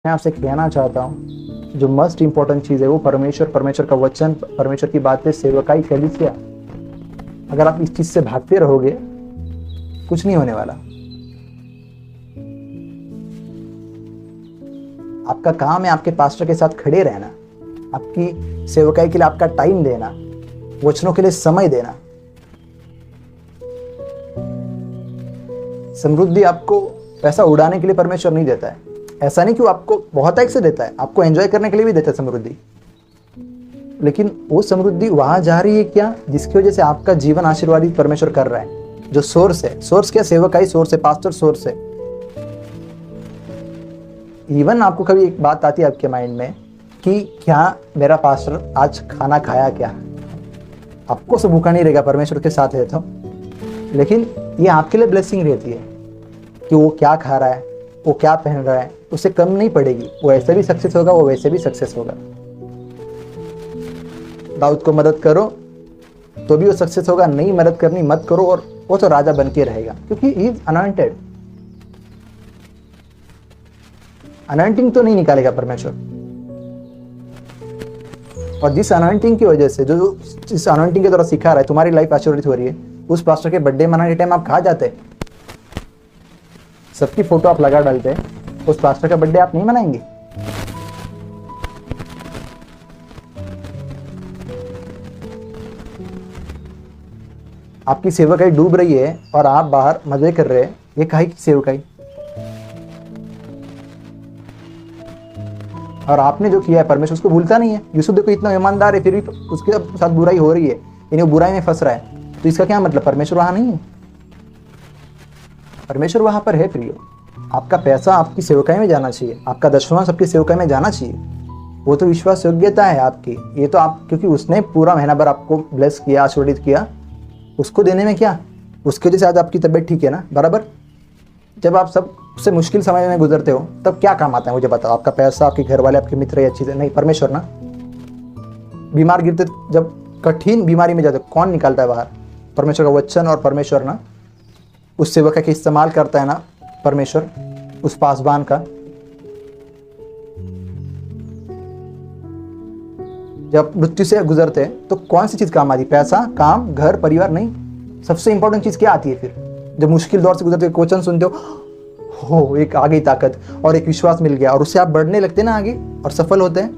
मैं आपसे कहना चाहता हूँ, जो मोस्ट इंपॉर्टेंट चीज़ है वो परमेश्वर, परमेश्वर का वचन, परमेश्वर की बातें, सेवकाई, कलीसिया। अगर आप इस चीज़ से भागते रहोगे कुछ नहीं होने वाला। आपका काम है आपके पास्टर के साथ खड़े रहना, आपकी सेवकाई के लिए आपका टाइम देना, वचनों के लिए समय देना। समृद्धि आपको पैसा उड़ाने के लिए परमेश्वर नहीं देता है। ऐसा नहीं कि वो आपको बहुत एक से देता है, आपको एंजॉय करने के लिए भी देता है समृद्धि। लेकिन वो समृद्धि वहां जा रही है क्या, जिसकी वजह से आपका जीवन आशीर्वादित परमेश्वर कर रहा है। जो सोर्स है, सोर्स क्या, सेवकाई सोर्स है, पास्टर सोर्स है। इवन आपको कभी एक बात आती है आपके माइंड में कि क्या मेरा पास्टर आज खाना खाया क्या? आपको सब भूखा नहीं रहेगा, परमेश्वर के साथ रहता हूं, लेकिन ये आपके लिए ब्लेसिंग रहती है कि वो क्या खा रहा है, वो क्या पहन रहा है, उसे कम नहीं पड़ेगी। वो ऐसे भी सक्सेस होगा, वो वैसे भी सक्सेस होगा। दाऊद को मदद करो तो भी वो सक्सेस होगा, नहीं मदद करनी मत करो और वो तो राजा बन के रहेगा, क्योंकि ही इज अनॉइंटेड। अनॉइंटिंग तो नहीं निकालेगा परमेश्वर। और जिस अनॉइंटिंग की वजह से, जो जिस अनॉइंटिंग के द्वारा सिखा रहा है, तुम्हारी लाइफ आशीर्वादित हो रही है, उस पास्टर के बर्थडे मनाने के टाइम आप कहाँ जाते हैं? सबकी फोटो आप लगा डालते हैं, उस पास्टर का बर्थडे आप नहीं मनाएंगे? आपकी सेवकाई डूब रही है और आप बाहर मजे कर रहे हैं, ये काहे की सेवकाई? और आपने जो किया है परमेश्वर उसको भूलता नहीं है। यूसुफ देखो इतना ईमानदार है, फिर भी उसके साथ बुराई हो रही है, यानी वो बुराई में फंस रहा है। तो इसका क्या मतलब? परमेश्वर वहां नहीं है? परमेश्वर वहां पर है प्रियो। आपका पैसा आपकी सेवकाई में जाना चाहिए, आपका दशवां सबकी सेवकाई में जाना चाहिए। वो तो विश्वास योग्यता है आपकी। ये तो आप, क्योंकि उसने पूरा महीना भर आपको ब्लेस किया, आशीर्वादित किया, उसको देने में क्या, उसके वजह से आज आपकी तबीयत ठीक है ना बराबर। जब आप सबसे मुश्किल समय में गुजरते हो तब क्या काम आता है मुझे बताओ? आपका पैसा, आपके घर वाले, आपके मित्र या चीजें? नहीं, परमेश्वर ना। बीमार गिरते, जब कठिन बीमारी में जाते कौन निकालता है बाहर? परमेश्वर का वचन। और परमेश्वर ना उस सेवक का इस्तेमाल करता है ना परमेश्वर, उस पासबान का। जब मृत्यु से गुजरते हैं तो कौन सी चीज काम आती है? पैसा, काम, घर, परिवार? नहीं। सबसे इंपॉर्टेंट चीज क्या आती है फिर? जब मुश्किल दौर से गुजरते हो, वचन सुनते हो, एक आ गई ताकत और एक विश्वास मिल गया, और उससे आप बढ़ने लगते हैं ना आगे और सफल होते हैं।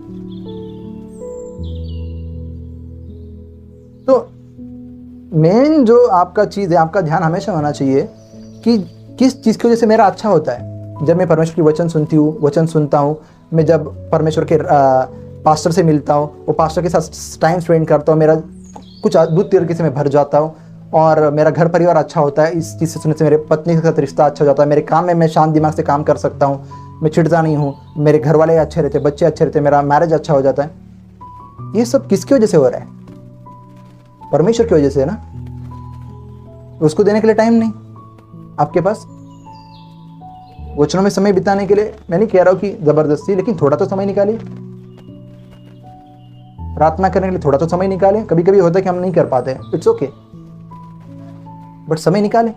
तो मेन जो आपका चीज है, आपका ध्यान हमेशा होना चाहिए कि किस चीज की वजह से मेरा अच्छा होता है। जब मैं परमेश्वर की वचन सुनती हूँ, वचन सुनता हूँ, मैं जब परमेश्वर के पास्टर से मिलता हूँ, वो पास्टर के साथ टाइम स्पेंड करता हूँ, मेरा कुछ अद्भुत तरीके से मैं भर जाता हूँ और मेरा घर परिवार अच्छा होता है। इस चीज़ से सुनने से मेरे पत्नी के साथ रिश्ता अच्छा हो जाता है, मेरे काम में मैं शांत दिमाग से काम कर सकता हूँ, मैं चिढ़ता नहीं हूँ, मेरे घर वाले अच्छे रहते, बच्चे अच्छे रहते, मेरा मैरिज अच्छा हो जाता है। ये सब किसकी वजह से हो रहा है? परमेश्वर की वजह से है ना। उसको देने के लिए टाइम नहीं आपके पास। वचनों में समय बिताने के लिए मैं नहीं कह रहा हूँ कि जबरदस्ती, लेकिन थोड़ा तो समय निकालिए। प्रार्थना करने के लिए थोड़ा तो समय निकालें। कभी कभी होता है कि हम नहीं कर पाते, इट्स ओके, बट समय निकालें।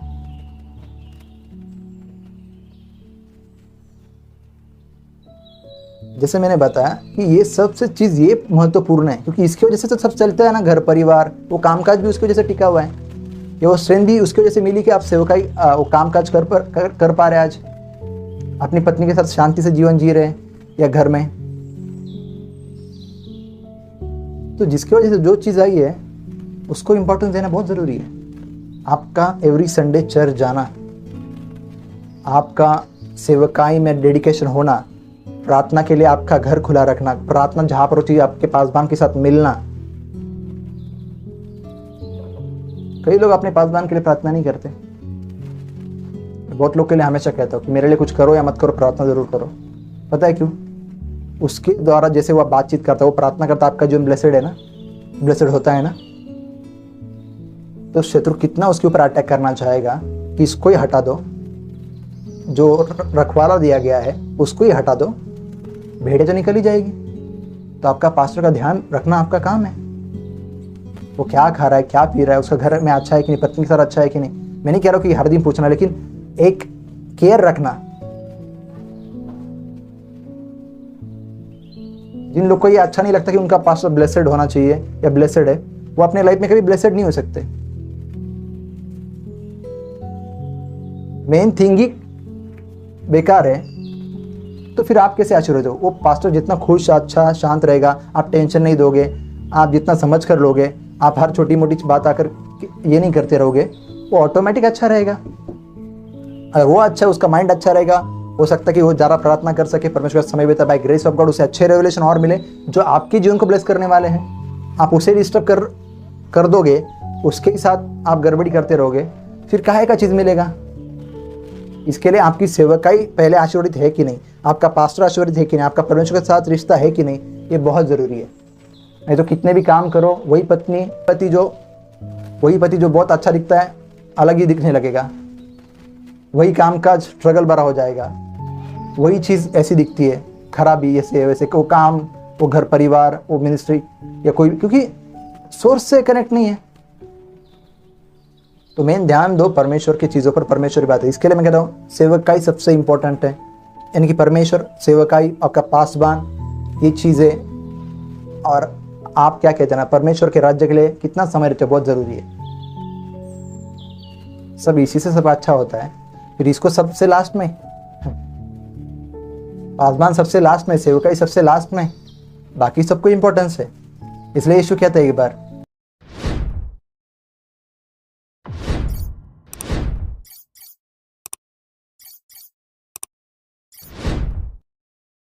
जैसे मैंने बताया कि ये सबसे चीज ये महत्वपूर्ण है, क्योंकि इसकी वजह से तो सब चलता है ना, घर परिवार, वो कामकाज भी उसकी वजह से टिका हुआ है। ये वो स्ट्रेंथ भी उसकी वजह से मिली कि आप सेवकाई, वो कामकाज कर पा रहे हैं आज, अपनी पत्नी के साथ शांति से जीवन जी रहे हैं या घर में। तो जिसकी वजह से जो चीज़ आई है उसको इंपॉर्टेंस देना बहुत ज़रूरी है। आपका एवरी संडे चर्च जाना, आपका सेवकाई में डेडिकेशन होना, प्रार्थना के लिए आपका घर खुला रखना, प्रार्थना जहाँ पर होती है आपके पासबान के साथ मिलना। कई लोग अपने पासबान के लिए प्रार्थना नहीं करते। बहुत लोग के लिए हमेशा कहता हूँ कि मेरे लिए कुछ करो या मत करो, प्रार्थना जरूर करो। पता है क्यों? उसके द्वारा जैसे वो बातचीत करता है, वो प्रार्थना करता है, आपका जीवन ब्लेसेड है ना, ब्लेसेड होता है ना। तो शत्रु कितना उसके ऊपर अटैक करना चाहेगा कि इसको ही हटा दो, जो रखवाला दिया गया है उसको ही हटा दो, भेड़े तो निकल ही जाएगी। तो आपका पास्टर का ध्यान रखना आपका काम है। वो क्या खा रहा है, क्या पी रहा है, उसका घर में अच्छा है कि नहीं, पत्नी के साथ अच्छा है कि नहीं। मैं नहीं कह रहा हूँ कि हर दिन पूछना, लेकिन एक केयर रखना। जिन लोग को ये अच्छा नहीं लगता कि उनका पास्टर ब्लेसेड होना चाहिए या ब्लेसेड है, वो अपने लाइफ में कभी ब्लेसेड नहीं हो सकते। मेन थिंग ही बेकार है तो फिर आप कैसे आशीर्वाद हो? वो पास्टर जितना खुश, अच्छा, शांत रहेगा, आप टेंशन नहीं दोगे, आप जितना समझ कर लोगे, आप हर छोटी मोटी बात आकर ये नहीं करते रहोगे, वो ऑटोमेटिक अच्छा रहेगा। अगर वो अच्छा है, उसका माइंड अच्छा रहेगा, हो सकता है कि वो ज़्यादा प्रार्थना कर सके, परमेश्वर का समय बिता, बाय ग्रेस ऑफ गॉड उसे अच्छे रेवलेशन और मिले जो आपके जीवन को ब्लेस करने वाले हैं। आप उसे डिस्टर्ब कर दोगे, उसके ही साथ आप गड़बड़ी करते रहोगे, फिर काहे का चीज़ मिलेगा? इसके लिए आपकी सेवकाई पहले आशीर्वादित है कि नहीं, आपका पास्टर आशीर्वादित है कि नहीं, आपका परमेश्वर के साथ रिश्ता है कि नहीं, ये बहुत ज़रूरी है। नहीं तो कितने भी काम करो, वही पति जो बहुत अच्छा दिखता है अलग ही दिखने लगेगा, वही काम का स्ट्रगल भरा हो जाएगा, वही चीज़ ऐसी दिखती है खराबी, ऐसे वैसे, वो काम, वो घर परिवार, वो मिनिस्ट्री या कोई, क्योंकि सोर्स से कनेक्ट नहीं है। तो मेन ध्यान दो परमेश्वर की चीज़ों पर, परमेश्वर की बात है। इसके लिए मैं कहता हूँ सेवकाई सबसे इंपॉर्टेंट है, यानी कि परमेश्वर, सेवकाई, आपका पासबान, ये चीज़ें। और आप क्या कहते हैं ना, परमेश्वर के राज्य के लिए कितना समय रहते हो, बहुत ज़रूरी है। सब इसी से सब अच्छा होता है। फिर इसको सबसे लास्ट में, पासबान सबसे लास्ट में, सेवकाई सबसे लास्ट में, बाकी सबको इंपॉर्टेंस है। इसलिए यीशु कहते हैं एक बार